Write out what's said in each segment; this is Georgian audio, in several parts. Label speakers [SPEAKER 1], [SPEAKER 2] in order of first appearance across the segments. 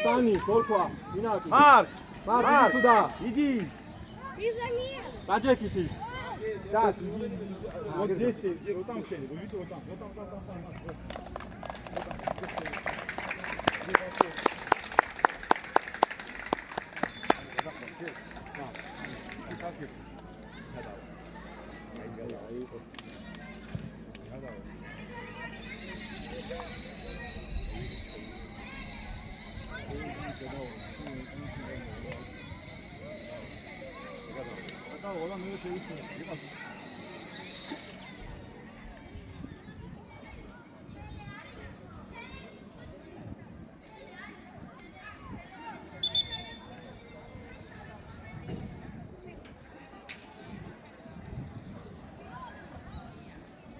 [SPEAKER 1] Stani, Polkwa, Inaki.
[SPEAKER 2] Mark!
[SPEAKER 1] Mark, сюда.
[SPEAKER 2] Иди!
[SPEAKER 1] Таджикити.
[SPEAKER 2] Сейчас, иди. Вот здесь, вот там сели. Вы видите, вот там. Oradan böyle şey gitmiyor.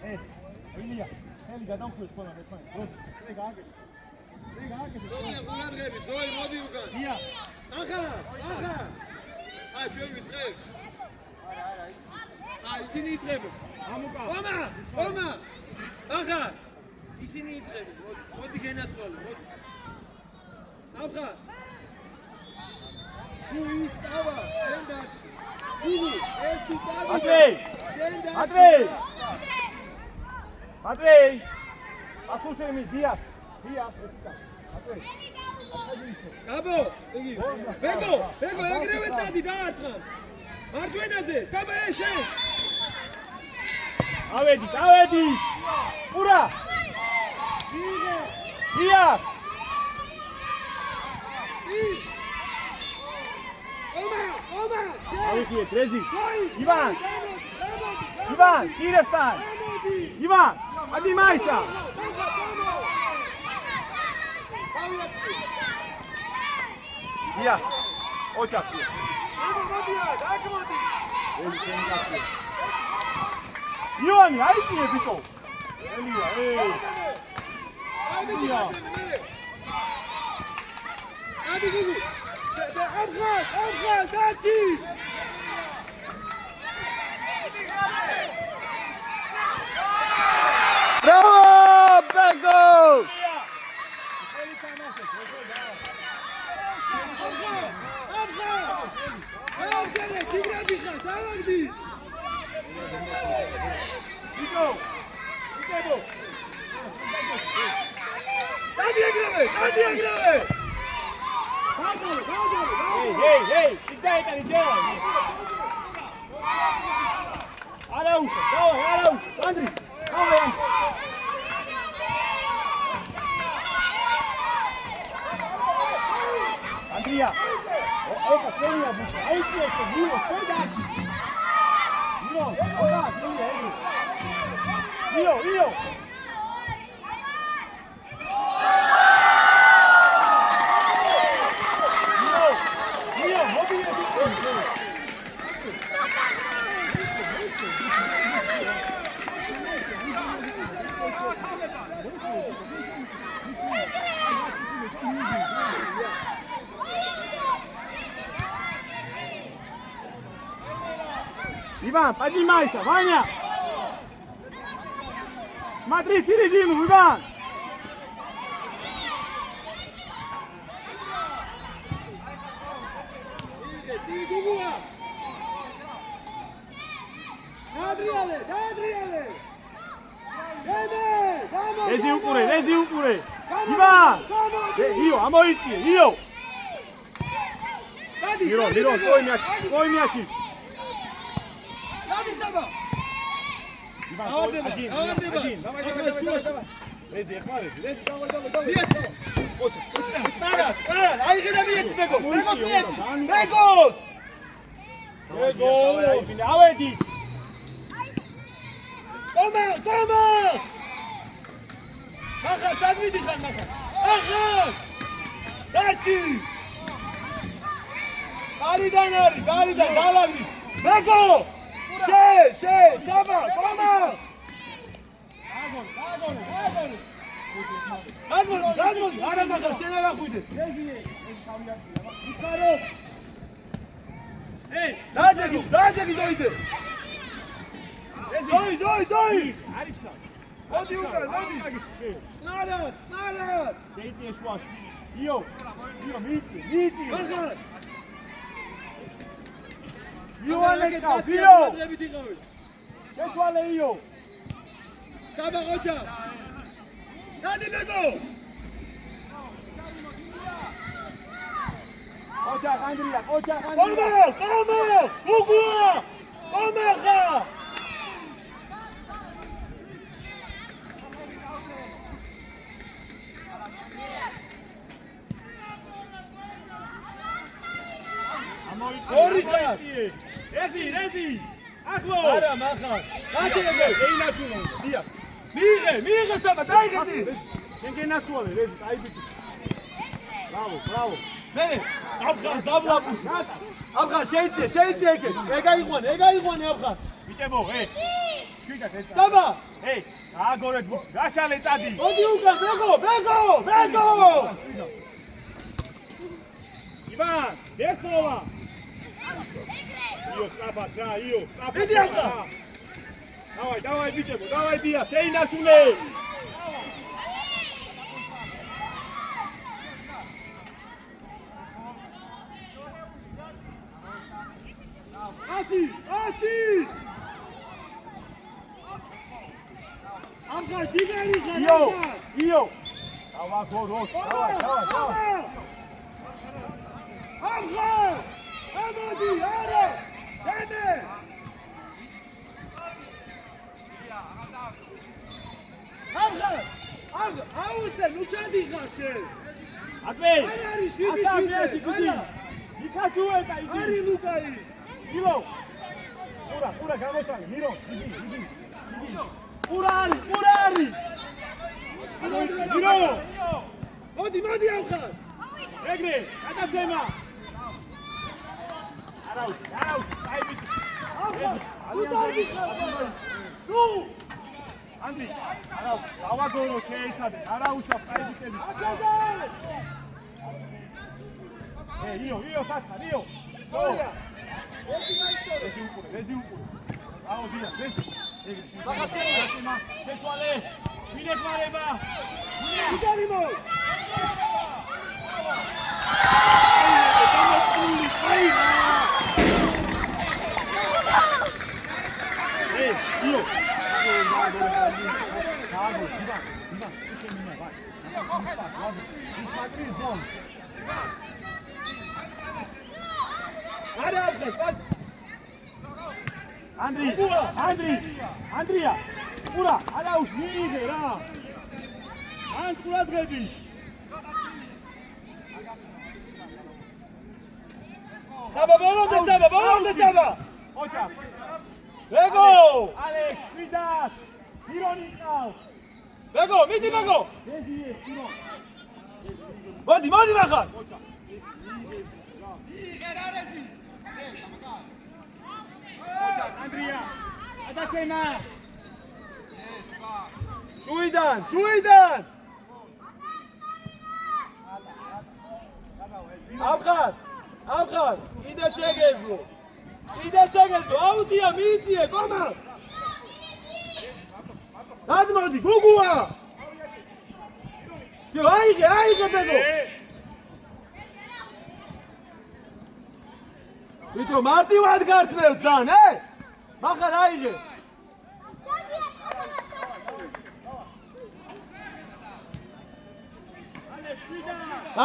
[SPEAKER 2] Evet. Elia. Elia, dá plus para ver, pai. Dois. Pega água. Hier.
[SPEAKER 3] Aha. Ah, schön getreten. Ich sehe nichts treffen. Oma! Aha! Ich sehe nichts treffen. Wollte ich gerne sollen. Aha! Du bist aber.
[SPEAKER 2] Matvei! Послушай меня, Диас. Matvei.
[SPEAKER 3] Abo! Vego, ეგრევე წადი დაარტყა. მარჯვენაზე, საბა ეშე.
[SPEAKER 2] ავედი! პურა! Диас!
[SPEAKER 3] Oma!
[SPEAKER 2] Aveti, Trezi. Ivan, Kirestan. Ivan, ади Майса. Диас. Очак. Иван, айди бичо. Элия,
[SPEAKER 3] Ади гугу. Абхаз, дачи.
[SPEAKER 1] Bravo, Bego!
[SPEAKER 2] Эй, всегда это не делай. Арауш, давай, Андрей, давай. Андрея, это тренер будет. Ай, что, Миро, стой. Миро. Иван, поднимайся, Ваня! Смотри середину, Иван! Lezi upure! Иван! Io, a moiti, io! Miro, tvoj мяч! Один. Давай. Лези, ехмарит. Лези, давай.
[SPEAKER 3] Стара, айгида მიეცი ბეგოს.
[SPEAKER 2] ავედი.
[SPEAKER 3] Кома! Ახლა სად მიდიხარ ახლა? ახლა! დარჩი! გარიდან დალაგდი. ბეგო! შე, საბა, კომა! გადმოდი, არა მაგა შენ არ ახვიდე. დააჯეგი ზოიძე. ზოი!
[SPEAKER 2] არიშკა.
[SPEAKER 3] მოდი უკან. სნარად!
[SPEAKER 2] შეიძლება შუაში. იო მიიწი
[SPEAKER 3] ახალ
[SPEAKER 2] იოანე კავიო
[SPEAKER 3] დაგებით იყავი
[SPEAKER 2] შეცვალე იო
[SPEAKER 3] საბა ყოჩა სადი მეგო
[SPEAKER 2] ოჯახ ანდრია
[SPEAKER 3] კომო უგუა კომახა ორი ხარ
[SPEAKER 2] რეზი ახლო
[SPEAKER 3] არა მახარ გაჩერე
[SPEAKER 2] ეინაჩულო დიას
[SPEAKER 3] მიიღე საბა წაიღეცი
[SPEAKER 2] გენგენაცვალე რეზი აიბიჭი ბრავო
[SPEAKER 3] მე აფხას დაბლაბუ აფხას შეიძლება ეგაიყვანე აფხას
[SPEAKER 2] ბიჭებო შუიდათ ეს
[SPEAKER 3] საბა
[SPEAKER 2] აგორეთ გაშალე წადი
[SPEAKER 3] მოდი უკან ბეგო
[SPEAKER 2] ივან დესმოვა იო საბა
[SPEAKER 3] დიდი აფხა
[SPEAKER 2] დავაი ბიჭებო დავაი დია შეინარჩუნე ასი
[SPEAKER 3] აფხას ჯიგარი ხარ
[SPEAKER 2] იო დავაგოროთ დავაი
[SPEAKER 3] აფხა ამოდი არა დენე აფხა აუზე ნუ ჩადიხარ შენ
[SPEAKER 2] ატვე
[SPEAKER 3] აი არის სიბიჭი
[SPEAKER 2] იქაცუეტა იგი
[SPEAKER 3] არის ლუკაი
[SPEAKER 2] ილო ყურა გამოსვალი მირო იგი ყურა არის მირო
[SPEAKER 3] მოდი აფხას
[SPEAKER 2] ეგრე გადაცემა არაუ აიბიჭი ნუ ანდრი არაუ დავაგორო შეიცადე არაუშავ აიბიჭები იო საცა იო რეზი უყურე აუ დია რეზი შეცვალე მინეხმარება
[SPEAKER 3] უტარიმო
[SPEAKER 2] იო
[SPEAKER 3] არა აფხას პას
[SPEAKER 2] ანდრია ყურა არაუს მიიღე რა ან ყურადღები
[SPEAKER 3] საბა ბოლონდა საბა
[SPEAKER 2] ოჯა
[SPEAKER 3] ბეგო
[SPEAKER 2] ალექს ვიდას ირონი ყავს
[SPEAKER 3] ბეგო მიდი ბეგო
[SPEAKER 2] რეზიე ირო
[SPEAKER 3] მოდი მახარ
[SPEAKER 2] ანდრია გადაცემა
[SPEAKER 3] შუიდან აფხას იდა შეგეზლო აუდია მიიწიე კომა დადმოდი გუგუა ჯო აიღე ბეგო ბიჭო მარტივად გართმევ ძან მახარ აიღე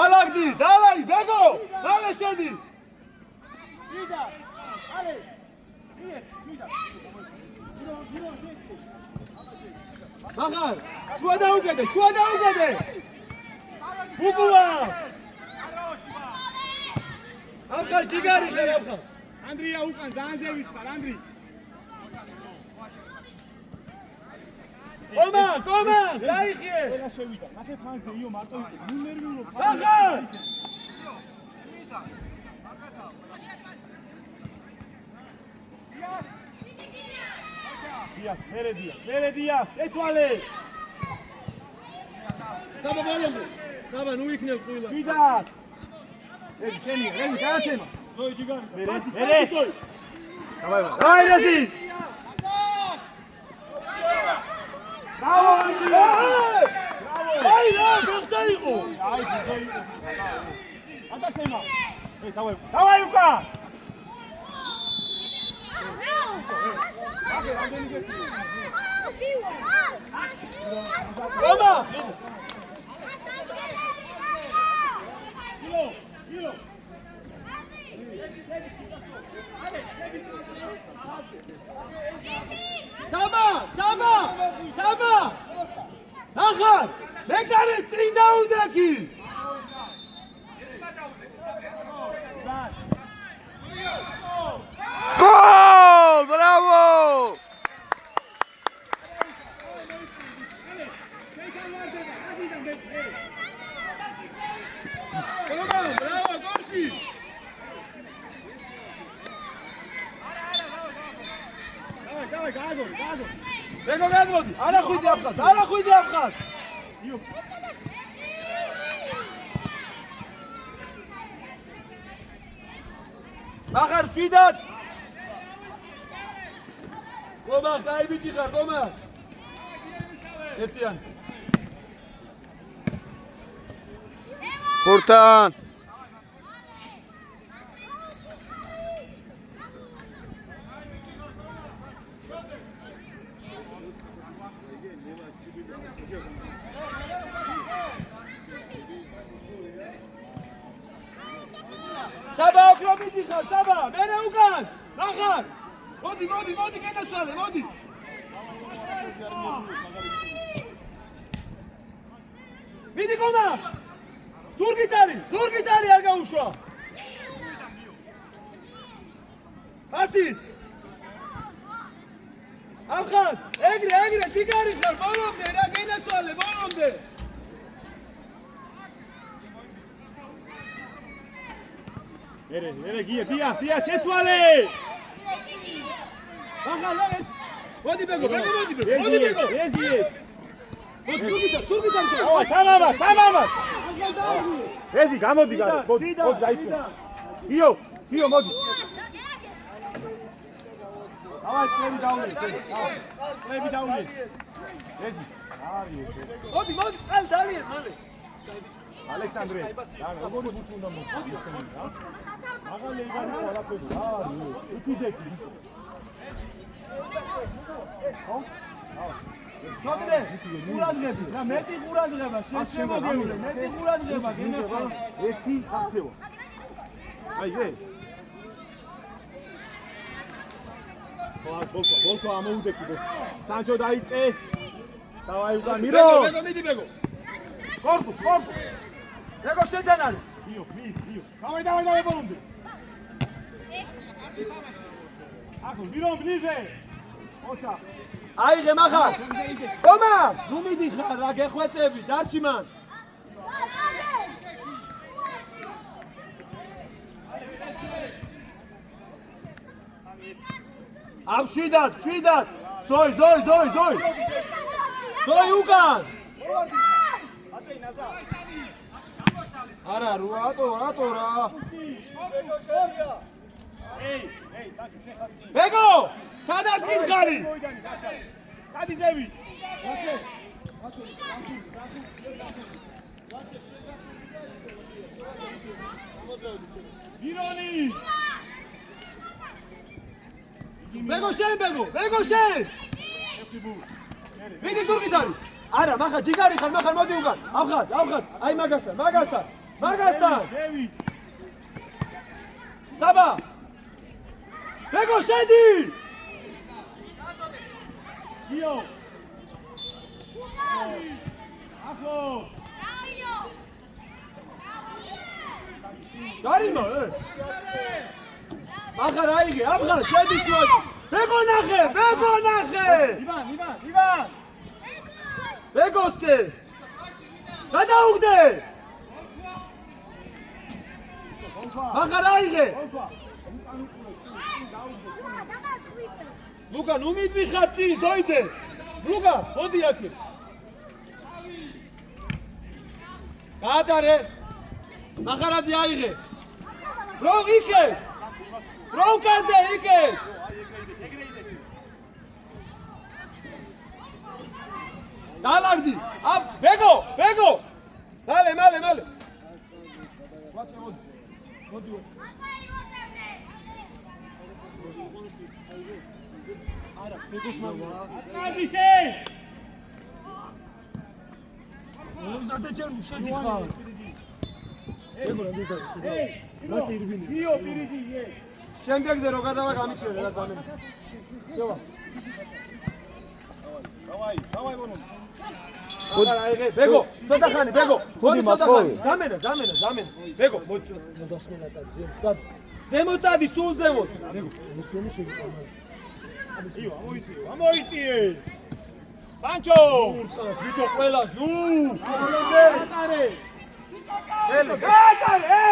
[SPEAKER 3] ალაგდი დავაი ბეგო დავე შედი
[SPEAKER 2] ვიდა ალე ვიდა
[SPEAKER 3] მახარ შუა დაუგედე ბუბუა აფხარ ჯიგარი ხარ აფხარ
[SPEAKER 2] ანდრია უკან ზანზე ვითხარ ანდრი
[SPEAKER 3] კომა დაიხიე
[SPEAKER 2] ყველა შევიდა ნახე ფანზე იო მარტო იყო ნუ ნერვიულობ
[SPEAKER 3] მახარ
[SPEAKER 2] დიას მერედია ეცვალე
[SPEAKER 3] საბა ბოლომდე საბა ნუ იქნებ ყვილა
[SPEAKER 2] ვიდა ეს შენია რეზი გადაცემა
[SPEAKER 3] ოი ჯიგარი
[SPEAKER 2] მერე
[SPEAKER 3] აი რეზი
[SPEAKER 2] ბრავო ანდრია ბრავო აი რა გახსა იყო აი ძე იყო ატაცემა დავაი უკა Roma! Saba! Nachher! Mekane string down daqui!
[SPEAKER 1] Gol! Bravo!
[SPEAKER 3] Bravo, Gorsi!
[SPEAKER 2] Давай, газу!
[SPEAKER 1] Bego gadmodi! Ara ხვიდი აფხაზ! Maxar შვიდად! Qomar, დაიბიჭი ხარ, Qomar! ერთიან. Purtan! Saba okro midixar, Saba, mene ugan! Maxar! Modi, გადაცვალე, მოდი! მიდი Qomar! ზურგიტარი არ გაუშვა! ასი! Აფხაზ, ეგრე, ჯიგარი ხარ, ბოლომდე რა გადაცვალე, ბოლომდე!
[SPEAKER 2] ერე გია შეცვალე
[SPEAKER 1] მოდი ბეგო
[SPEAKER 2] ეზიეს
[SPEAKER 1] სულგიტარ
[SPEAKER 2] თამამად ეზი გამოდი მოდი დაისვა გიო მოდი დავაი წლები დაუნე ეზი
[SPEAKER 1] მოდი წყალ ძალიან მალე
[SPEAKER 2] ალექსანდრე როგორი ბუთი უნდა მოხდეს რა აღარ ეგარი ყველაფერი უკიდეთი
[SPEAKER 1] ჩოდრე ყურადღები რა მეტი ყურადღება შემოგეულე მეტი ყურადღება გენახა
[SPEAKER 2] ერთი ახსევა აი ვე ბოლკო ამოუდექი სანჩო დაიწყე დავაი უკან მირო
[SPEAKER 1] ბეგო
[SPEAKER 2] კორპუს
[SPEAKER 1] ბეგო შეჯან არის
[SPEAKER 2] იო დავაი ბოლომდე აქ მირო ბლიზე ოჩა
[SPEAKER 1] აიღე Maxar Qomar ნუ მიდიხარ რა გეხვეწები დარჩი მან ამ შვიდად ზოი უკან არა რატო რა ბეგო სადაც გითხარი
[SPEAKER 2] გადი ზევი მირონი
[SPEAKER 1] ბეგო შენ მიდი ზურგიტარი არა Maxar ჯიგარი ხარ Maxar მოდი უკან აფხაზ აი მაგასთან
[SPEAKER 2] ზევი
[SPEAKER 1] Saba ბეგო შედი
[SPEAKER 2] გიო ახო
[SPEAKER 1] გარიმო Maxar აიღე აფხაზ შედი შუაში ბეგო ნახე
[SPEAKER 2] ივან
[SPEAKER 1] ბეგოსკე გადაუგდე Maxar აიღე ლუკა ნუ მიდიხარ წინ ზოიძე ლუკა მოდი აქე გაატარე Maxarაძე აიღე რო იქე როუკაზე იქე დალაგდი. ბეგო, ბეგო. მალე. ვაჩე მოდი. არა, ბეგოს მამა.
[SPEAKER 2] ატმადიშე!
[SPEAKER 1] მომზადეჯერ შედი ხარ. ბეგო რა დედა. რას ირბინი?
[SPEAKER 2] გიო პირიჯი.
[SPEAKER 1] შემდეგზე რო გადავა გამიჩერე რა ზამენი. შევა.
[SPEAKER 2] დავაი მონო.
[SPEAKER 1] არა აიღე, ბეგო, ცოტა ხანი, ბეგო. მოდი ცოტა ხანი. ზამენა. ბეგო, მოდი. მოსასმენა წადი. ზემოთ წადი, სულ ზემოთ. ბეგო, ისინი შეგიყვანა.
[SPEAKER 2] ამოიწიე. სანჩო!
[SPEAKER 1] ბიჭო ყველას, ნუ!
[SPEAKER 2] ატარე!
[SPEAKER 1] ატარე!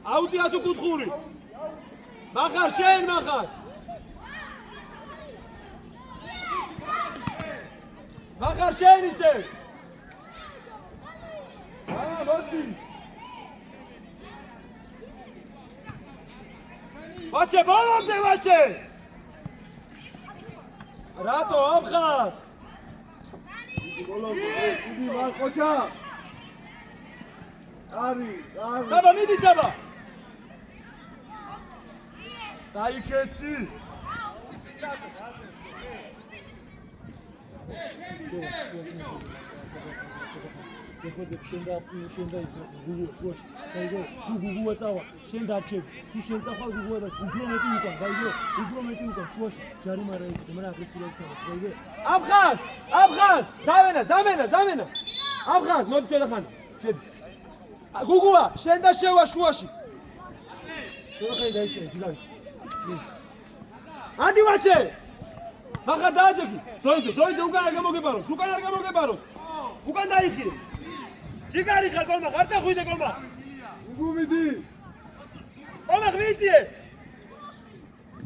[SPEAKER 1] აუდია თუ კუთხური. მახარ შენ მახარ. მახარ შენ ისე. მოდი. ვაჩე ბოლომდე ვაჩე. რატო ამხარ?
[SPEAKER 4] დიდი მარხოჩა. არი.
[SPEAKER 1] საბა მიდი საბა. დაიქეცი. ეხოძებ შენ და გუგუ დაიგო თუ გუგუა წავა შენ დარჩებ თუ შენ წახვალ გუგუა და უფრო მეტი უკან დაიგო უფრო მეტი უკან შუაში ჯარიმარა ეკეთე მაგრამ აგრესიულად ხარ დაიგო აფხაზ ზამენა აფხაზ მოდი ცოტა ხანი შედი გუგუა შენ და შევა შუაში ცოტა ხანი დაისწრე ჯიგარი ადი ვაჩე მახა დააჯექი ზოიძე უკან არ გამოგებაროს უკან დაიხიე ჯიგარი ხარ გომა არ წახვიდე გომა
[SPEAKER 4] უგუმიდი
[SPEAKER 1] გომა ღმიციე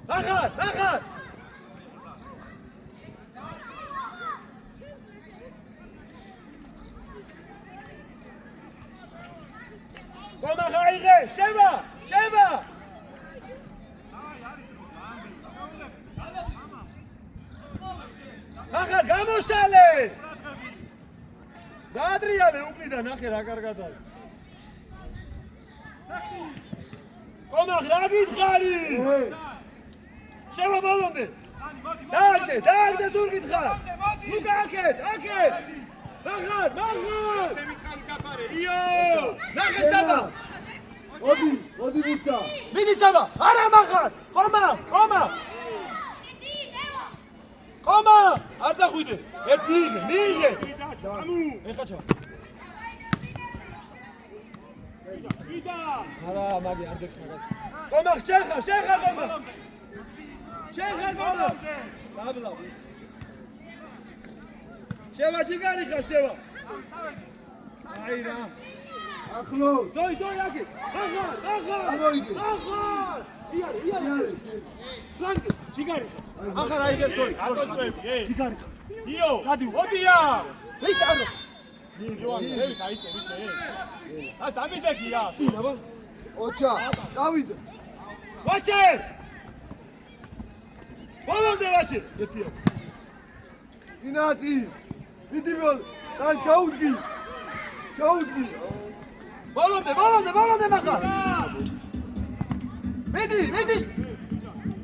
[SPEAKER 1] ნახარ გომა ხაიღე შევა ნახარ გამოსალე დაადრიალე უკნიდან ნახე რა კარგად არის კომახ რა გითხარი შევა ბოლომდე დააგდე ზურგით ხარ უკა აქეთ ნახარ იო ნახე საბა
[SPEAKER 4] მოდი მუსა
[SPEAKER 1] მიდი საბა არა მახარ კომა არ წახვიდე ერთ მიიღე ეხა ჩავა არა მაგი არ დექნა კომა შეხარ კომა დაბლა შევა ჯიგარი ხარ შევა აი რა
[SPEAKER 4] ახლო
[SPEAKER 1] ზოი აქე ახარ იარი ფლანგზე ჯიგარი ახარ აიგე ზოი ჯიგარი
[SPEAKER 2] იო ოდია
[SPEAKER 1] ვით არა
[SPEAKER 2] იოან ზევი დაიწერე ა დამიდეკია
[SPEAKER 1] აბა
[SPEAKER 4] ოჩა წავიდე
[SPEAKER 1] ვაჩე ბოლომდე ვაჩე ერთია
[SPEAKER 4] ინაცი მიდი ბოლ და ჩაუდგი
[SPEAKER 1] ბოლომდე მახარ მიდი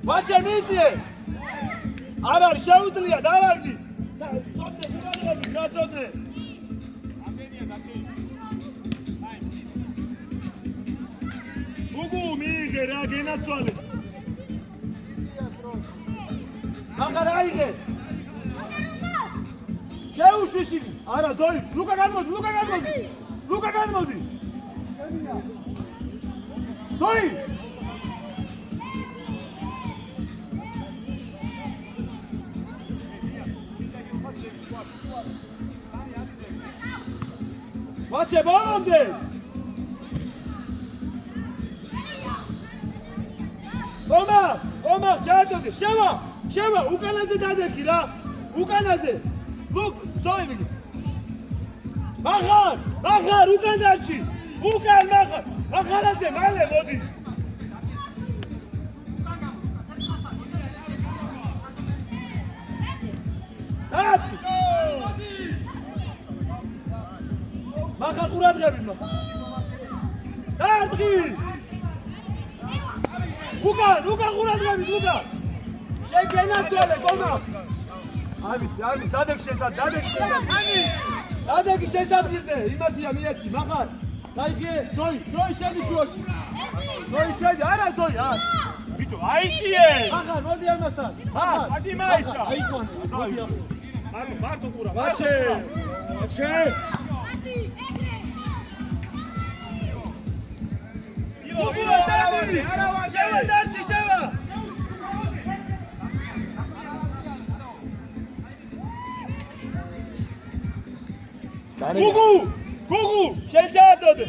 [SPEAKER 1] ვაჩე მიძიე არ არის შეუძლია დავაგდი საწოდე
[SPEAKER 2] ამდენია დაჭი
[SPEAKER 1] უგუ მიიღე რა გენაცვალე მახარ აიღე შეუშვიში არა ზოი ლუკა გადმოდი ზოი ვაჩე ბოლომდე კომა ჩააწოდე შევა უკანაზე დადექი რა უკანაზე ლუკ ზოი მიდი მახარ უკან დარჩი მახარაძე მალე მოდი ატი ყურადღებით მაგ. დარტყი. უკან ყურადღებით, უკან. შენ გენაცვალე, გომა. ამით, დადეგ დადეგი შესაძლოა, იმათია მიეცი, მახარ. დაიხე, ზოი შედი შუაში. ზოი შედი, არა ზოი, არა.
[SPEAKER 2] ბიჭო, აიწიე.
[SPEAKER 1] მახარ, მოდი ამასთან. მახარ.
[SPEAKER 2] ადი მაისა.
[SPEAKER 1] აიყვანე, მოდი ახლა.
[SPEAKER 2] მარტო ყურა.
[SPEAKER 1] ვაჩე.
[SPEAKER 2] არა ვაჩე.
[SPEAKER 1] შევა დარჩი, შევა. გუგუ, შენ შეაწოდე.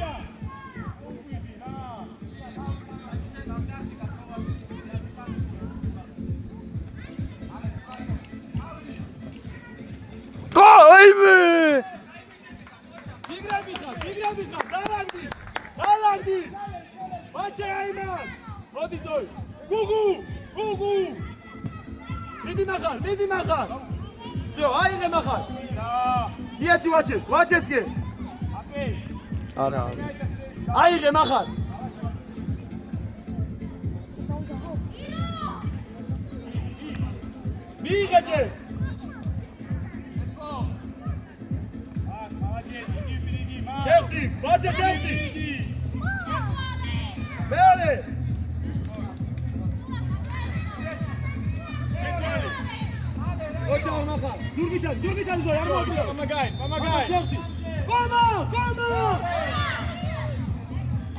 [SPEAKER 4] აიმე!
[SPEAKER 1] მიგრები ხარ, დალაგდი. ვაჩე აიმან. მოდი ზოი. გუგუ. მიდი მახარ. всё, აიღე მახარ. იაცი ვაჩეს კი.
[SPEAKER 4] არა.
[SPEAKER 1] აიღე მახარ. მიიღე. შევდი, ვაჩე შევდი. მეორე. ოჩა მახარ. ზურგიდან ზოი, არ მოვიდა.
[SPEAKER 2] Помогай.
[SPEAKER 1] შევდი. გომა.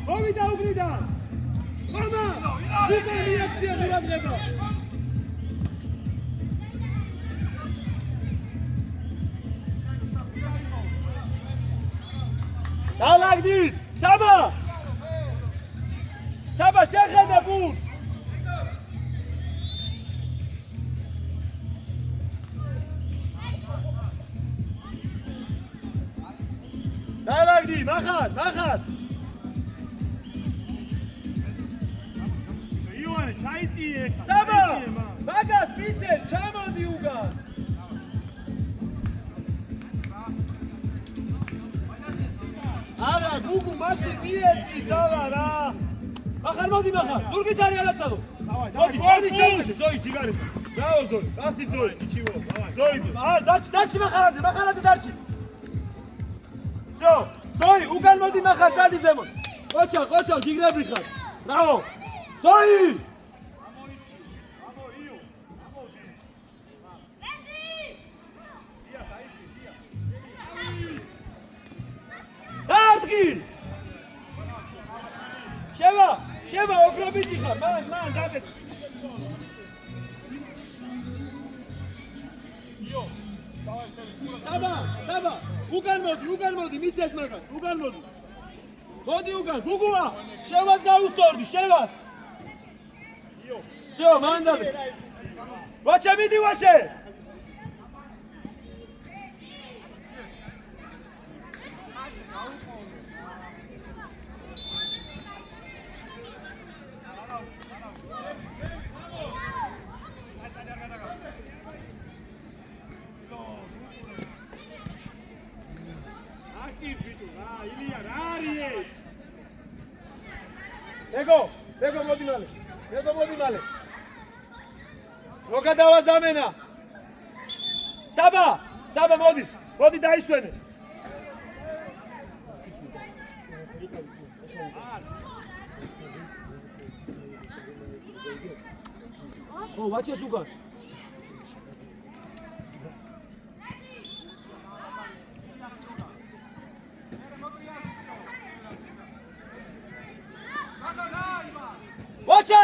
[SPEAKER 1] მოვიდა უგრიდან. გომა. უკვე რეაქცია ყურადღება. დალაგდი. საბა შეხედე ბურთს. დალაგდი, მახარ.
[SPEAKER 2] იოანე, ჩაიწიე.
[SPEAKER 1] საბა, მაგას მიცეს, ჩამოდი უკან. არა, გუგუ მაშინ მიეცი ძალა რა. მახარ, ზურგით არის არაცალო. მოდი ჩავიდე, ზოი ჯიგარი. ბრავო ზოი, გასი ზოი. ზოი, დარჩი მახარაძე დარჩი. всё, ზოი, უკან მოდი მახარ წადი ზემოთ. ყოჩა, ჯიგრები ხარ. ბრავო. ზოი! დარტყი! შევა, ოქრობითი ხარ, მან დადე. საბა, უკან მოდი, მიცეს მაგას, უკან მოდი. მოდი უკან, გუგუა, შევას გაუსწორდი, შევას. всё, მან დადე. ვაჩე, მიდი ვაჩე. ეგო მოდი მალე. როკა დავაზამენა. საბა მოდი დაისვენე. ვაჩეს უკან. ვაჩე!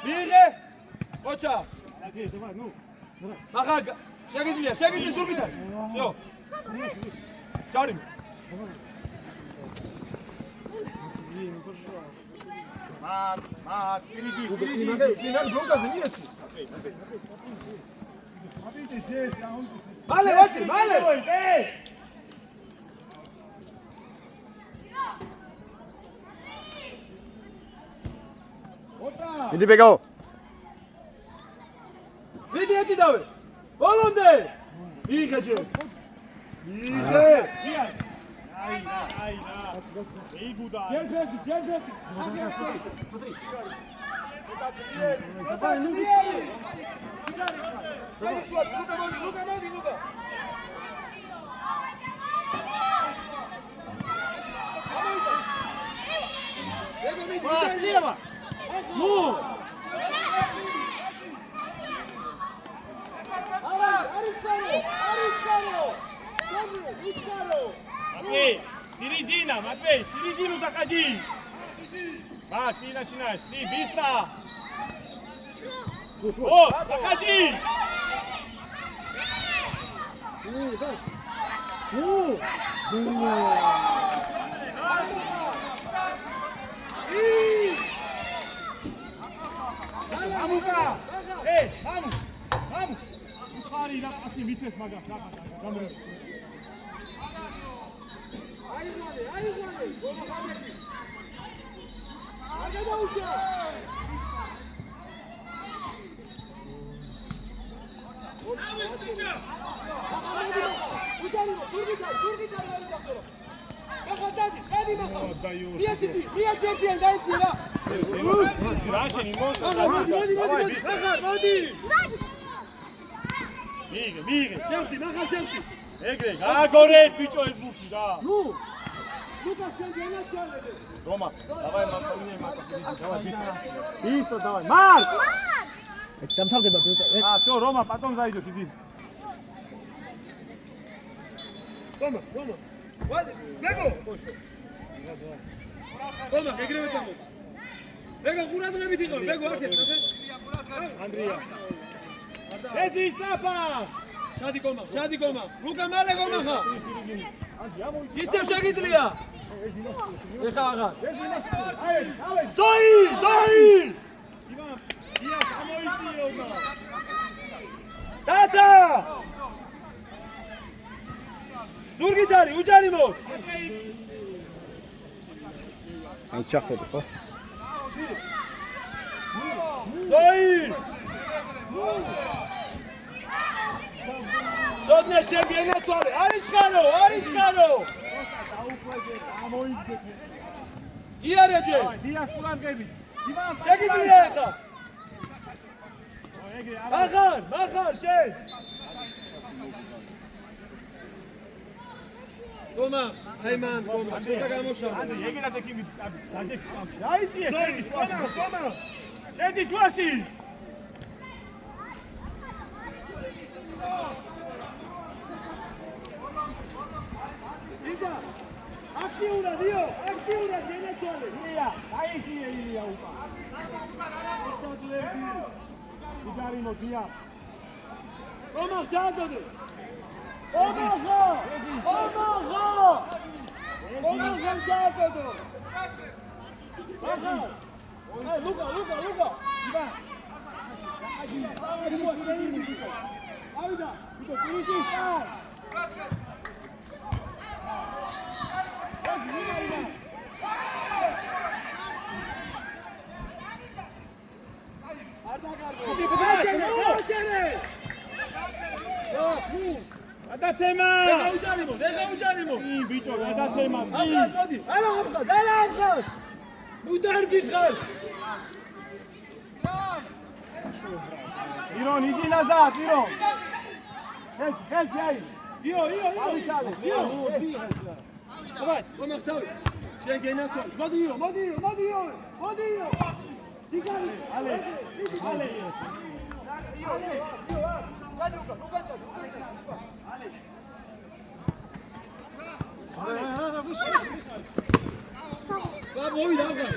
[SPEAKER 1] მიიღე! ოჩა! მახარ, შეგიძლია ზურგიდან. всё. ჯარი. მარ, პირიჯი. იმას ბლოკაზე მიეცი. მალე ვაჩე, მალე!
[SPEAKER 4] მიდი ბეგო.
[SPEAKER 1] მიდი ეჭიდავე. ბოლომდე. მიიღე ჯერ.
[SPEAKER 2] იგუდა.
[SPEAKER 3] Слева! Ну! Матвей, середина, Матвей, середину заходи! Так, ты начинаешь, ты быстро! О, заходи! Амука! Эй, аму! Аму! Ускори, на паси, мичес, мага, камера. Agora bicho es buki da.
[SPEAKER 1] Ну! Лука, шенгена чалebe.
[SPEAKER 2] Рома, давай мампоне, давай быстро. Быстро давай. Марк!
[SPEAKER 1] დამთავრდება ბრუტა.
[SPEAKER 2] А, всё, Рома, потом зайдёшь, иди.
[SPEAKER 3] Рома. Вади, бего. Рома, ეგრევე წამო. ბეგო, ყურადღებით იყო, ბეგო, აქეთ.
[SPEAKER 2] Андрея. Ესი სტაფა!
[SPEAKER 3] ჩადი კომა. ლუკა მალე კომა ხა. ისევ შეგიძლია. ეხა აღარ. ზოი!
[SPEAKER 2] ივან, ია, გამოიწიო და.
[SPEAKER 3] დათა! ზურგიტარი, უჯარი მო.
[SPEAKER 4] აი ჩახვედი ხო?
[SPEAKER 3] ზოი! ზოდნა შეგენა წვალე. არის ხარო! იარეჯე!
[SPEAKER 2] დიას პლანგები. ივან,
[SPEAKER 3] შეგიძლია ეხა.
[SPEAKER 2] ეგრე
[SPEAKER 3] მახარ შენ. კომა, აიმან, კომა, ცოტა გამოშალა.
[SPEAKER 2] ეგრე დაკიმი, დაგექ. დაიწიე,
[SPEAKER 3] ზოი, კომა.
[SPEAKER 2] შედი შუაში.
[SPEAKER 3] იდა, აქტიურად გენაცვალე.
[SPEAKER 2] ილია, დაიხიე ილია უკა.
[SPEAKER 3] შესაძლებელი.
[SPEAKER 2] უჯარი მოდია.
[SPEAKER 3] კომა, ჩაძოდე. კომა, ჩაძოდო. ახლა. აი, ლუკა.
[SPEAKER 2] ივან.
[SPEAKER 3] ავიდა.
[SPEAKER 2] იკო წიჭი სა. გადაცემა!
[SPEAKER 3] დეღა უჯარიმო!
[SPEAKER 2] ბიჭო, გადაცემა.
[SPEAKER 3] აბხაზ მოდი! არა აბხაზ! მუდარ გიხარ!
[SPEAKER 2] ირონ, იდი ნაზად, ირონ. ხეში აი.
[SPEAKER 3] იო!
[SPEAKER 2] ავიშალე, იო.
[SPEAKER 3] დავაი, მომხდავი. შენ გენაცვალე. მოდიო! დიგარი!
[SPEAKER 2] ალე.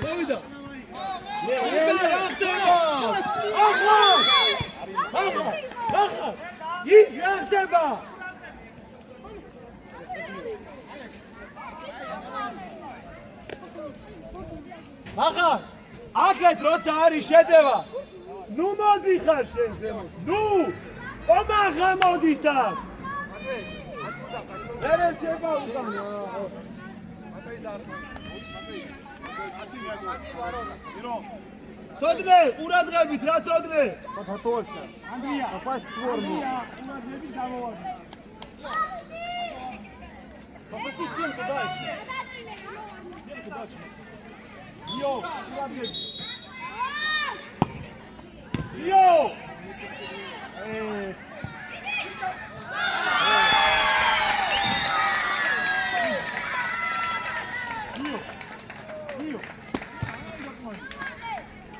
[SPEAKER 3] მოვიდა. რა ხდება? ახლა აქეთ როცა არის შედევა. ნუ მოდიხარ შენ ზემო. ნუ! კომახა მოდის აქ. ვერ ერთება უკან. ცოდნე, ყურადღებით რა ცოდნე?
[SPEAKER 2] ანდრია, აპას თორმი. ანდრია, ყურადღებით გამოვადი. Попроси стенку дальше. Стенку дальше. Йоу, сюда бежит. Йоу!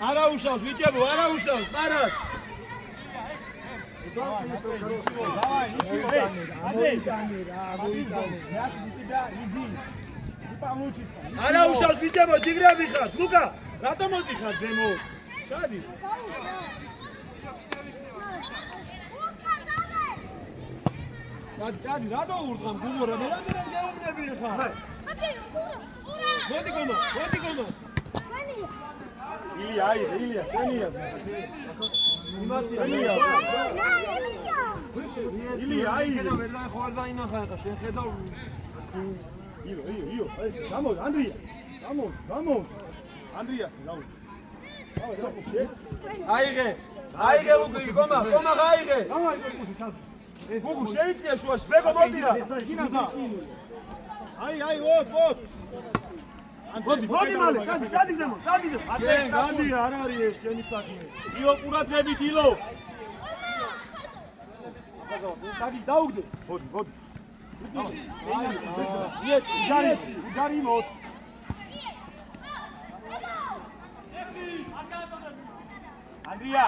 [SPEAKER 3] არა უშავს, ბიჭებო, არა უშავს, მარად.
[SPEAKER 2] Давай, ничего. Эй, Андрей, мяч для тебя, иди. Не получится.
[SPEAKER 3] არა უშავს, ბიჭებო, ჯიგრები ხარს. ლუკა, რატომ მოდიხარ ზემო? ჩადი. ჩადი, რატო ურდგამ გუმორა? მე რამდენად გეუბნები ხარ? მოდი გომა, მოდი გომა.
[SPEAKER 2] Илья, Илья, Илья. Илья, Илья.
[SPEAKER 3] ვერ დაიხوار დაინახა ხა შენ ხედავ.
[SPEAKER 2] Илья. Vamos, Андрей. Vamos. Андреас, давай.
[SPEAKER 3] აიღე ლუკი, გომა გაიღე.
[SPEAKER 2] Давай,
[SPEAKER 3] გუგუ შეიწია შუაში, ბეგო მოდი რა.
[SPEAKER 2] иди назад. Ай, вот.
[SPEAKER 3] მოდი მალე, წადი ზემო.
[SPEAKER 2] Ატენ, განდი, არ არის ეს ჩემი საქმე. იო ყურადღებით ილო. Დადი, დაუგდე. მოდი. აი, ჯარი მოთ. Андрея.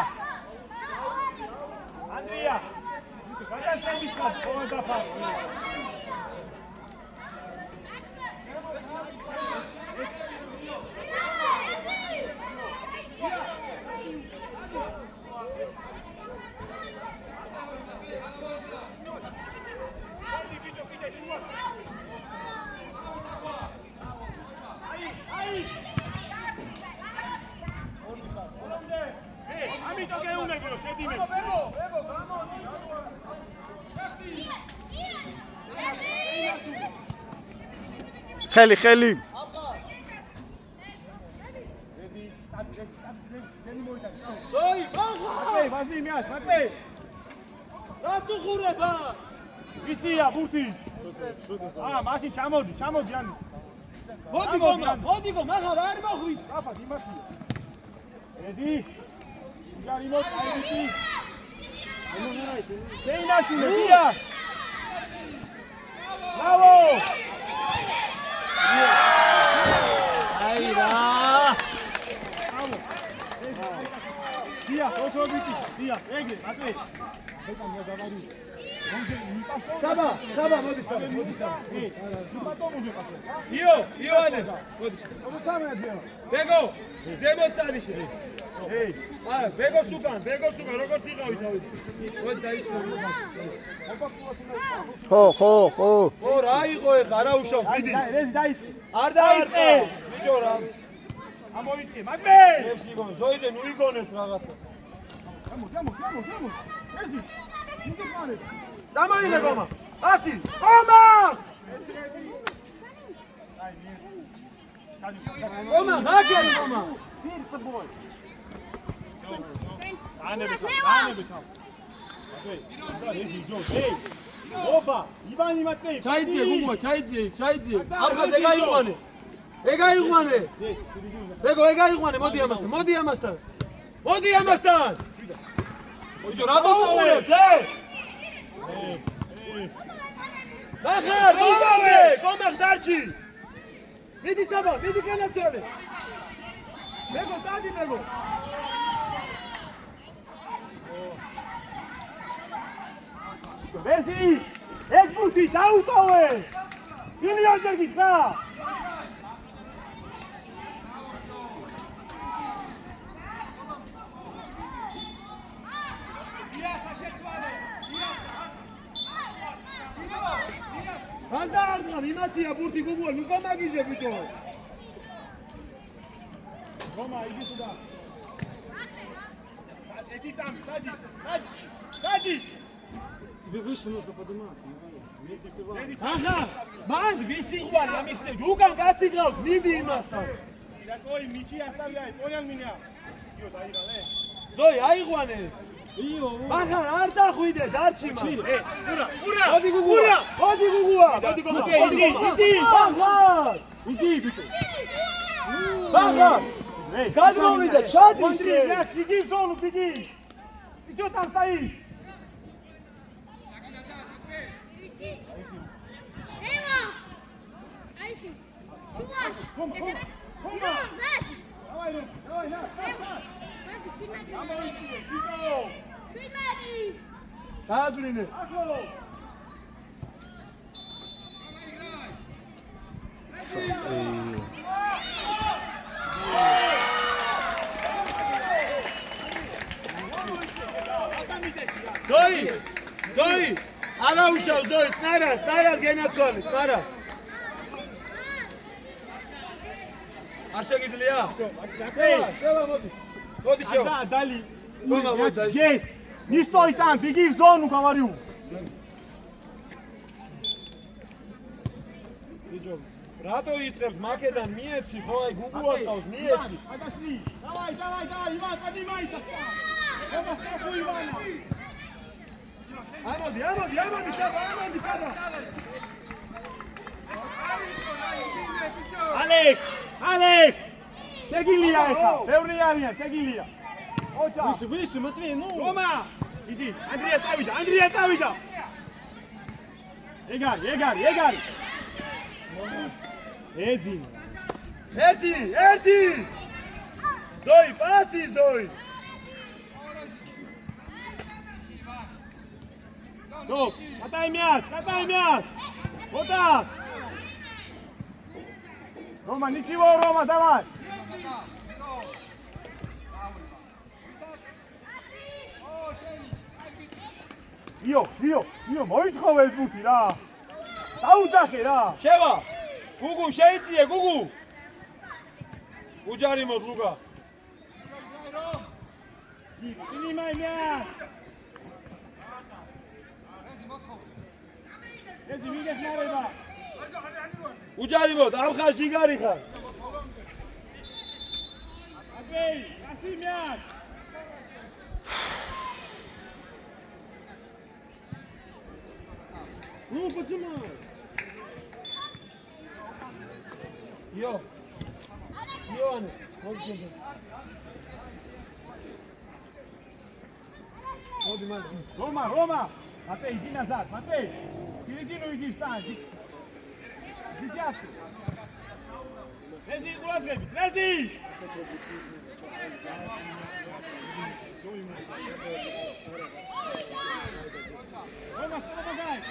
[SPEAKER 2] გადაცემის ხარ, ყოველ დაფარ. ამიტომ გეუნებიო, შედიმე.
[SPEAKER 3] ბეგო,
[SPEAKER 4] ხელი.
[SPEAKER 3] ზოი,
[SPEAKER 2] Матвей, возьми мяч, Матвей.
[SPEAKER 3] რა თუ ხურება?
[SPEAKER 2] ვისია, ბუთი. მაშინ ჩამოდი, ანი.
[SPEAKER 3] მოდი გომა, ახლა არ მოხვით.
[SPEAKER 2] აფად, იმაშია. ედი. ჯარი მოთ, აი ვისი. შეინაშულე, დია. ბრავო! აი რა. დია, ოქრობიტი, დია, ეგრე, Матвей. ეკამია დავარი. საბა, მოდი საბა. თუ ბატონო შეყავ.
[SPEAKER 3] იოანე, მოდი.
[SPEAKER 2] სამედია.
[SPEAKER 3] ბეგო, ზემოთ წარიში.
[SPEAKER 2] ეი,
[SPEAKER 3] ბეგოს უკან, როგორც იყავი თავით. მოდი დაისვა.
[SPEAKER 4] ხო.
[SPEAKER 3] რა იყო ეხა, არა უშავს, მიდი.
[SPEAKER 2] რეზი დაისვი.
[SPEAKER 3] არ დაარტყა. ბიჭო რა.
[SPEAKER 2] ამოვიტყე, Матвей.
[SPEAKER 3] ევსი გონ, ზოიდე ნუ იგონეთ რაღაცა.
[SPEAKER 2] გამო. რეზი. ინდი მარე.
[SPEAKER 3] დამოიღე გომა. ასი, გომა! გომა, გაგერი გომა.
[SPEAKER 2] Перед собой. Анебе там. Матвей, рези идёт. Эй! Опа! Иван и Матвей.
[SPEAKER 3] ჩაიძიე გუგუა, ჩაიძიე. აფხაზ ეგაიღვანე. ბეგო, ეგაიღვანე, მოდი ამასთან. ბიჭო, რა დაუყურებთ, ნახარ, გომა ხდარჩი. მიდი საბა, მიდი განაცვალე. ბეგო, წადი ბეგო.
[SPEAKER 2] რეზი! ეგ ბუთი დაუტოვე! მილიონერი ხა!
[SPEAKER 3] მას დაარტყა, იმათია ბურთი გუგუა, ნუკა მაგიჟე ბიჭო.
[SPEAKER 2] Рома, иди сюда. Иди там, сади.
[SPEAKER 1] Тебе выше нужно подниматься. Вместе с Иваном.
[SPEAKER 3] ახლა, მან ვისი ყვარი ამიხსნებს, უკან კაცი გავს, მიდი იმასთან.
[SPEAKER 2] Такой мячи оставляй, понял меня? Ио, даиграле.
[SPEAKER 3] ზოი, აიღვანე. ბახარ არ წახვიდე დარჩიმა
[SPEAKER 2] ურა
[SPEAKER 3] მოდი გუგუა მოდი
[SPEAKER 2] იდი
[SPEAKER 3] ბახარ
[SPEAKER 2] იდი ბიტო
[SPEAKER 3] ბახარ გადმოვიდა ჩადი
[SPEAKER 2] იდი ზონუ იდი იჯო там стоишь
[SPEAKER 3] გააძვრინე ზოი არა უშავ ზოი სტარად გენაცვალე სტარად არ შეგიძლია შევა მოდი შევა
[SPEAKER 2] дали
[SPEAKER 3] მოდი
[SPEAKER 2] есть не стой там беги в зону говорю
[SPEAKER 3] ბიჭო რატო იწყებთ მაკედან მიეცი ხო აი გუგუა ყავს მიეცი
[SPEAKER 2] подошли давай Иван поднимайся оба страхуй Ивана
[SPEAKER 3] ამოდი საბა
[SPEAKER 2] Алекс შეგილია ეხა ბევრი არიან შეგილია ოჯა
[SPEAKER 1] Выше, Матвей, ну!
[SPEAKER 2] რომა იდი ანდრია წავიდა ეგარი ეძინა
[SPEAKER 3] ერთი ზოი პასი ზოი
[SPEAKER 2] Стоп! Катай мяч! Вот так! Рома, ничего, Рома, давай! იო, მოიწყო ეს ბუთი რა! დაუძახე რა!
[SPEAKER 3] შევა გუგუ შეიწიე გუგუ უჯარი მოდ ლუკა
[SPEAKER 2] Принимай мяч! ეძი მიგეს ნარება!
[SPEAKER 3] უჯარი მოდ ამ ხარ ჯიგარი ხარ
[SPEAKER 2] Матвей, гаси мяч!
[SPEAKER 1] Ну, поджимай!
[SPEAKER 3] Иоанн,
[SPEAKER 2] Рома! Матвей, иди назад, Матвей! В середину иди, встань! Десятку! Рези, Мурат Габит, рези! Рома, что помогай?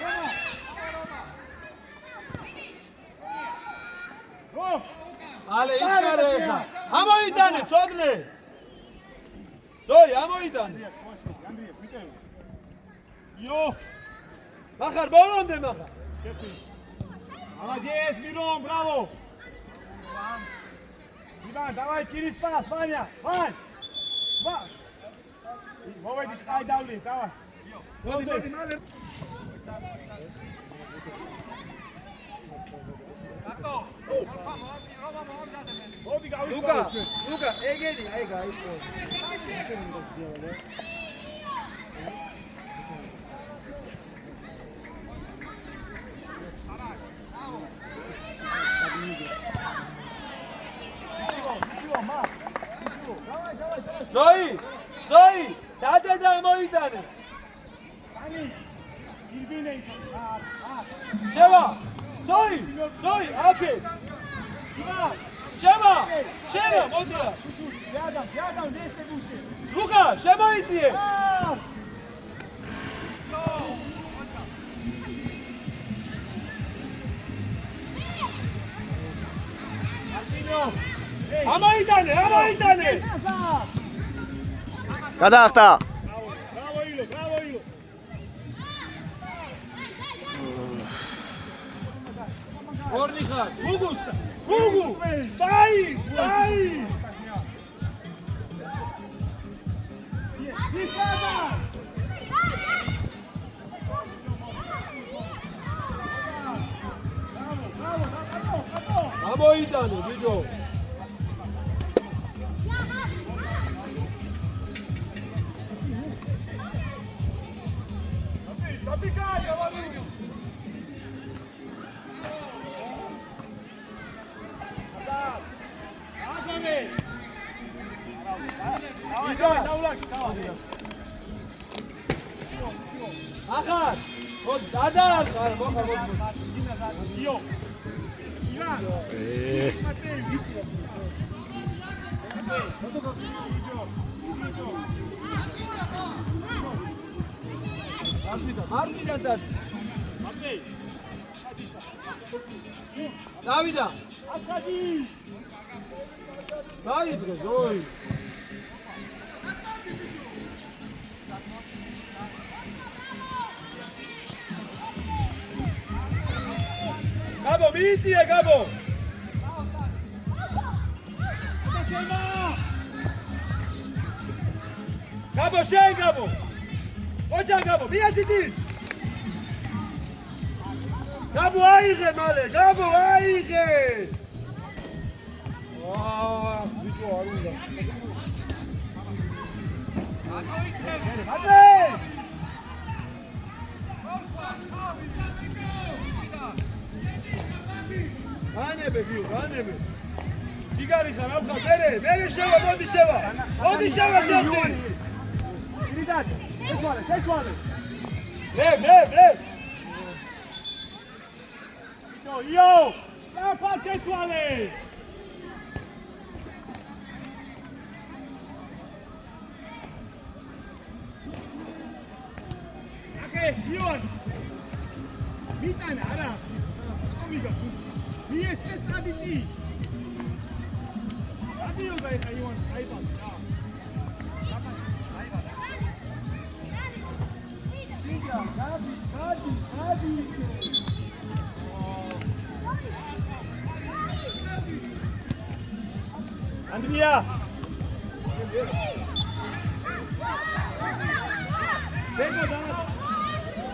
[SPEAKER 2] Ром!
[SPEAKER 3] Ale iskare ხა. ამოიტანე, წოდნე. ზოი, ამოიტანე.
[SPEAKER 2] Андрей, вытягивай. Йо!
[SPEAKER 3] Махар, ბოლომდე მახარ.
[SPEAKER 2] Молодец, Мирон, браво! Иван, давай через пас, Ваня! Вань! Воводик, ай, давли, давай!
[SPEAKER 3] Лука, ეგენი, აი გაიწო. ზოი, დადე და მოიტანე. შევა, ზოი, აფე. შევა, მოდი.
[SPEAKER 2] Рядом, вместе будьте!
[SPEAKER 3] ლუკა, შემოიწიე. ამოიტანე.
[SPEAKER 4] გადაახტა.
[SPEAKER 2] Браво, Ило!
[SPEAKER 3] ორნი ხარ. გუგუ, საი. ამოიტანე, ბიჭო. ახარ ადარ მოხარ
[SPEAKER 2] იო ივან
[SPEAKER 3] მარკიდან წადი დავიდა
[SPEAKER 2] აკადი
[SPEAKER 3] დაიწყე ზოი გაბო მიიწია გაბო გაბო შენ გაბო ოჩა გაბო მიაწიწი გაბო აიღე მალე გაბო აიღე აა ბიჭო არ უნდა განებე ბიუ განებე ჯიგარი ხარ ამ ხარ მერე შევა მოდი შევა შევდი
[SPEAKER 2] ირიდად შეცვალე
[SPEAKER 3] ლე
[SPEAKER 2] იო აფა შეცვალე აკე იონ მიტანა არა ომიგა Yes, Aditi. Adiós, Ivan. Andrea.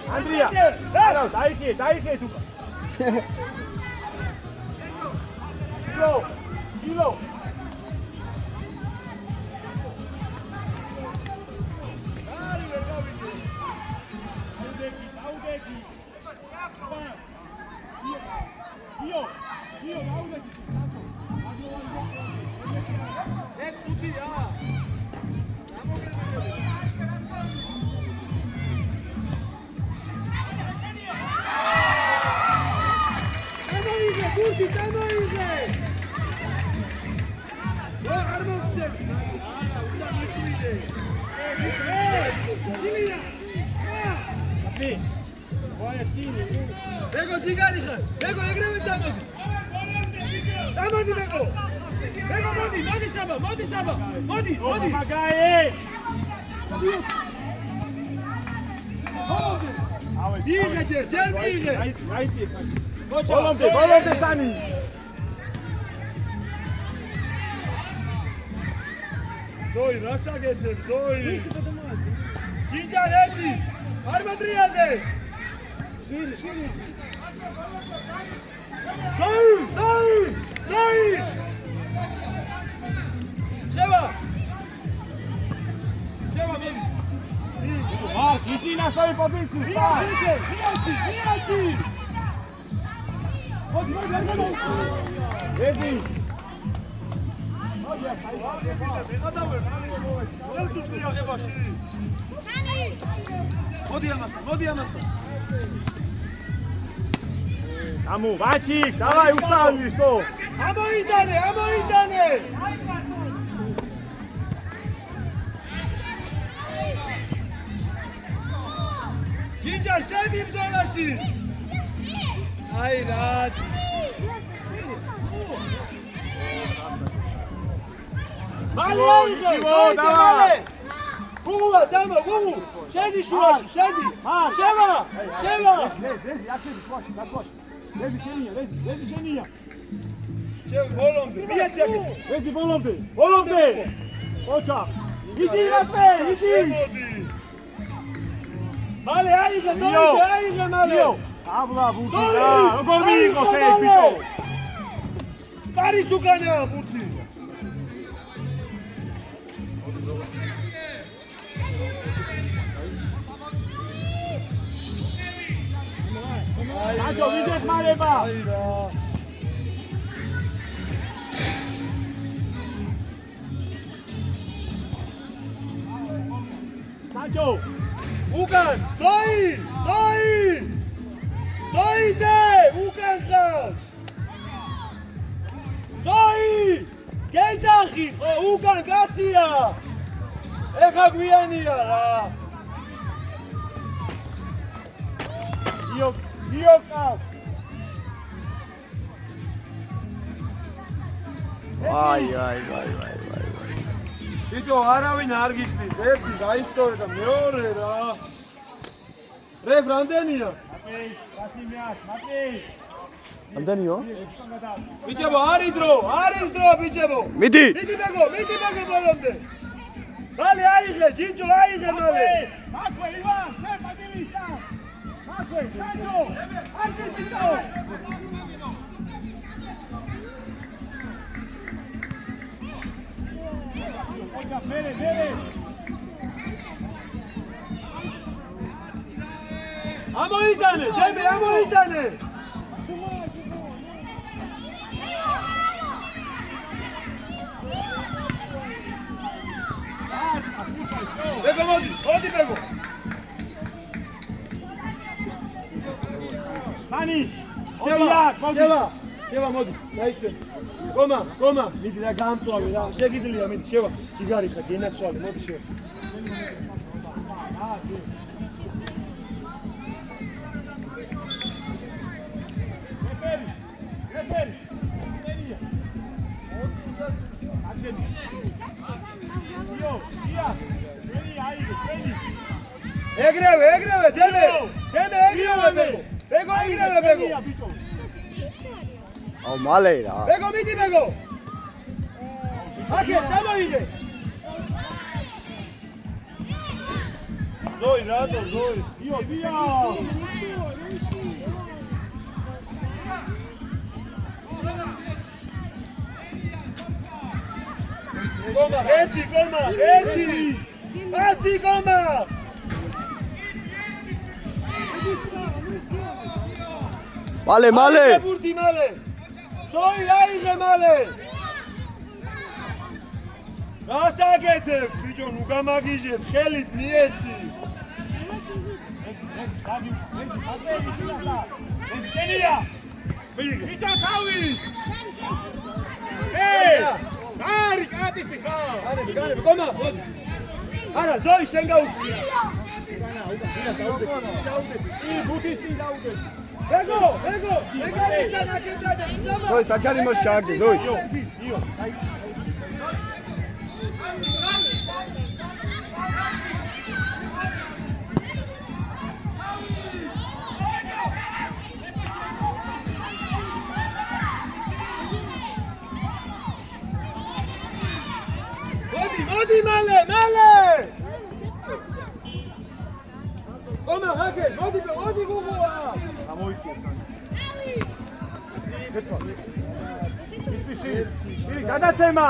[SPEAKER 2] Andrea. Dai che tu. Kilo. Bego jigari khar. Bego egreve chamodi. Chamodi bego. Bego modi saba. Modi. Magae.
[SPEAKER 3] Ige jer ige.
[SPEAKER 2] Right.
[SPEAKER 3] Kocha.
[SPEAKER 2] Volonte Sani.
[SPEAKER 3] Zoi, rasa getir, Zoi. Gincar erdi. Armadriade. Şiri. Zoi. Şeva baby.
[SPEAKER 2] Mark, iди na svoju poziciju.
[SPEAKER 3] Mijaci.
[SPEAKER 2] Hodi. Rezi.
[SPEAKER 3] Modi amasta.
[SPEAKER 2] Amu, Vačik, давай ustavi što?
[SPEAKER 3] Amo idane. Gincar sevdim zorlaşı. Hayrat. Male. Gugu, dama, Gugu. Şedi şuraşı, şedi. Şeva.
[SPEAKER 2] Rezi, ja ću koš. Rezi šenija.
[SPEAKER 3] Volombe.
[SPEAKER 2] Rezi volombe. Očak. Idi na sve, idi.
[SPEAKER 3] Male, ajde, male.
[SPEAKER 2] Abla, buti, da. Gormiko se, pičo.
[SPEAKER 3] Stari su kanja, buti. საჯო ვიდეხმარება საჯო
[SPEAKER 2] უკან ზოიძე უკან ხარ ზოი გეძახი ხო უკან კაცია ეხა გვიანია რა
[SPEAKER 3] იოკა
[SPEAKER 4] აი
[SPEAKER 2] ბიჭო არავინ არ გიშლის ერთი დაისწორე და მეორე რა რევ რამდენია
[SPEAKER 4] ამდენიო
[SPEAKER 2] ბიჭებო არის დრო ბიჭებო
[SPEAKER 4] მიდი
[SPEAKER 2] მეგო ბოლომდე მალე აიღე ჯიჯო აიღე მალე
[SPEAKER 3] მაქვე ივან მე პატივისა მაქვე საჯო ანტი ბიჭო ოჯა მერე
[SPEAKER 2] ამოიტანე დები ამოიტანე მეგო მოდი მეგო
[SPEAKER 3] მანი
[SPEAKER 2] შევა მოდი დაისვენ კომა მიდი რა გამწვავე რა შეგიძლია მიდი შევა ჯიგარი ხა გენაცვალე მოდი შევა ეგრევე დემე ეგრევე
[SPEAKER 4] აუ მალე რა
[SPEAKER 2] მეგო მიდი მეგო აკე წამოიღე ზოი რატო ზოი
[SPEAKER 3] დია
[SPEAKER 2] კომა ერთი პასი კომა
[SPEAKER 4] მალე
[SPEAKER 2] ბურთი მალე ზოი აიღე მალე გასაკეთებ ბიჭო ნუ გამაგიჟებ ხელით მიეცი
[SPEAKER 3] შენია ბიჭო თავი არი კატისტი ხარ
[SPEAKER 2] განები კომა მოდი არა ზოი შენ გაუშვი მეგო ისთან აკეთდა
[SPEAKER 4] ზოი საჯარი მოს ჩააგდე ზოი
[SPEAKER 2] მოდი მალე კომა აკე მოდი გუგუა
[SPEAKER 3] გადაცემა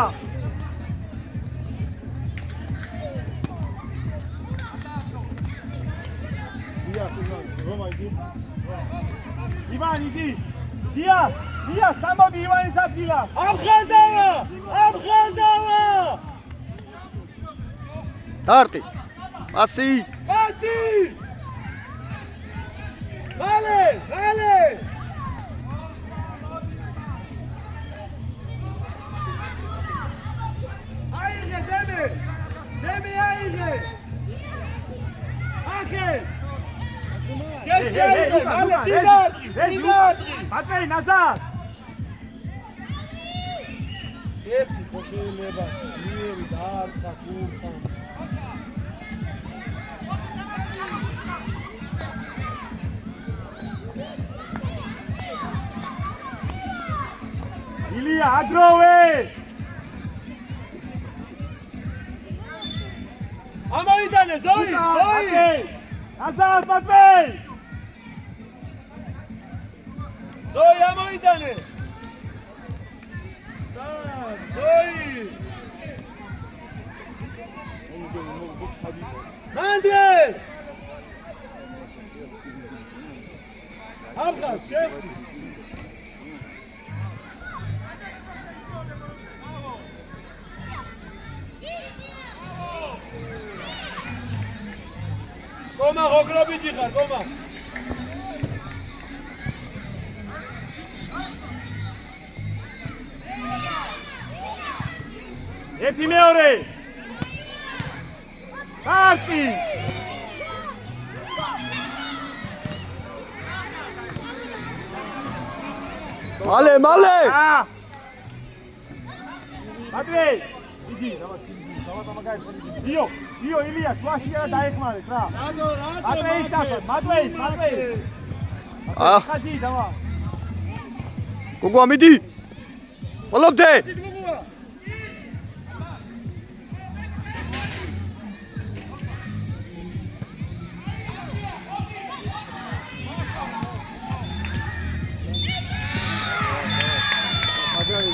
[SPEAKER 3] ივან იდი დია სამოდი ივანის ადგილა
[SPEAKER 2] ამხაზავა
[SPEAKER 4] დარტი პასი
[SPEAKER 2] მალე აიღე დემე აიღე აკე გესი აიღე მალე წინდადრი
[SPEAKER 3] ბატრი ნაზარ
[SPEAKER 2] ერთი ხო შეიძლება ძლიერი დაარტყა კურთან
[SPEAKER 3] ილია აგროვე
[SPEAKER 2] ამოიტანე ზოი
[SPEAKER 3] ნაზარ ბატრი
[SPEAKER 2] ზოი ამოიტანე ზოი მანდე
[SPEAKER 3] აფხაზ შევდი Toma, Rogrobici xar, toma.
[SPEAKER 2] ერთი მეორე. კარტი.
[SPEAKER 4] მალე.
[SPEAKER 2] მადლი. იგი, დავა გაიხსენე. დიო, ილიას, ვასია დაეხმარეთ რა.
[SPEAKER 3] რატო,
[SPEAKER 2] მადლი.
[SPEAKER 4] აჰ.
[SPEAKER 2] ხადი, დავა.
[SPEAKER 4] გოგო ამიდი. ბოლობდე.
[SPEAKER 3] Agora,